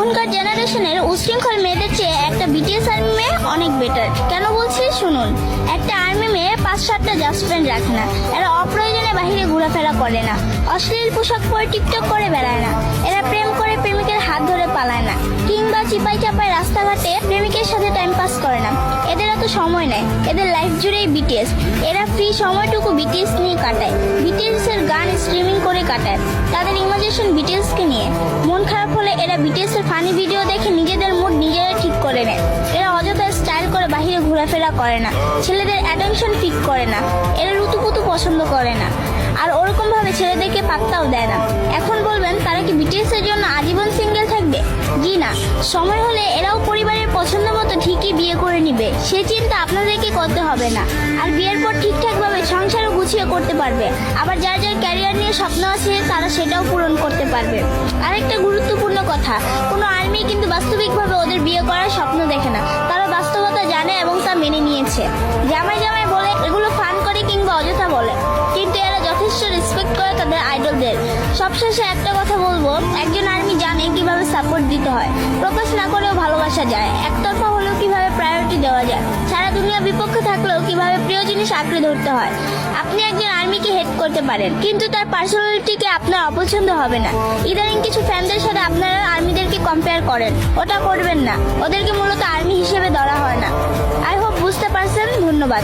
এখনকার জেনারেশনের উশৃঙ্খল মেয়েদের চেয়ে একটা বিটিএস আর্মি মেয়ে অনেক বেটার। কেন বলছি শুনুন। একটা আর্মি মেয়ে 5-7টা জাস্ট ফ্রেন্ড রাখে না। এরা অপ্রয়োজনে বাহিরে ঘোরাফেরা করে না, অশ্লীল পোশাক পরে টিকটক করে বেড়ায় না, এরা প্রেম করে প্রেমিকের হাত ধরে পালায় না, কিংবা চিপাই চাপায় রাস্তাঘাটে প্রেমিকের সাথে টাইম পাস করে না। এদের এত সময় নেয়, এদের লাইফ জুড়েই বিটিএস। এরা ফ্রি সময়টুকু বিটিএস নিয়ে কাটায়, বিটিএস এর গান স্ট্রিমিং করে কাটায়, তাদের ইমাজিনেশন বিটিএস কে নিয়ে। মন খারাপ হলে এরা বিটিএস এর ফানি ভিডিও দেখে নিজেদের মুড নিজেরা ঠিক করে নেয়। এরা অযথা স্টাইল করে বাহিরে ঘোরাফেরা করে না, ছেলেদের অ্যাটেনশন পিক করে না, এরা রুতুপুতু পছন্দ করে না, আর ওরকম ভাবে ছেলেদেরকে পাত্তাও দেয় না। এখন বলবেন তারা কি বিটিএস এর জন্য আজীবন সিঙ্গেল থাকবে? জি না, সময় হলে এরাও পরিবারের পছন্দ মতো ঠিকই বিয়ে করে নিবে, সে চিন্তা আপনাদেরকে করতে হবে না। আর বিয়ের পর ঠিকঠাক ভাবে সংসারও গুছিয়ে করতে পারবে। আবার যার যার ক্যারিয়ার নিয়ে স্বপ্ন আছে তারা সেটাও পূরণ করতে পারবে। আরেকটা গুরুত্বপূর্ণ কথা, কোনো আর্মি কিন্তু বাস্তবিকভাবে ওদের বিয়ে করার স্বপ্ন দেখে না, তারা বাস্তবতা জানে এবং তা মেনে নিয়েছে। জামাই জামাই বলে এগুলো ফান করে কিংবা অযথা বলে, কিন্তু এরা যথেষ্ট রেসপেক্ট করে তাদের আইডলদের। সবশেষে একটা কথা বলবো, একজন আর্মি জানে কিভাবে সাপোর্ট দিতে হয়, প্রকাশ না করেও ভালোবাসা যায়, একতরফা হলেও কিভাবে প্রায়োরিটি দেওয়া যায়, সারা দুনিয়া বিপক্ষে থাকলেও কিভাবে প্রিয় জিনিস আঁকড়ে ধরতে হয়। আপনি একজন আর্মিকে হেট করতে পারেন, কিন্তু তার পার্সোনালিটিকে আপনার অপছন্দ হবে না। ইদানিং কিছু ফ্যানদের সাথে আপনারা আর্মিদেরকে কম্পেয়ার করেন, ওটা করবেন না। ওদেরকে মূলত আর্মি হিসেবে ধরা হয় না। আই হোপ বুঝতে পারছেন। ধন্যবাদ।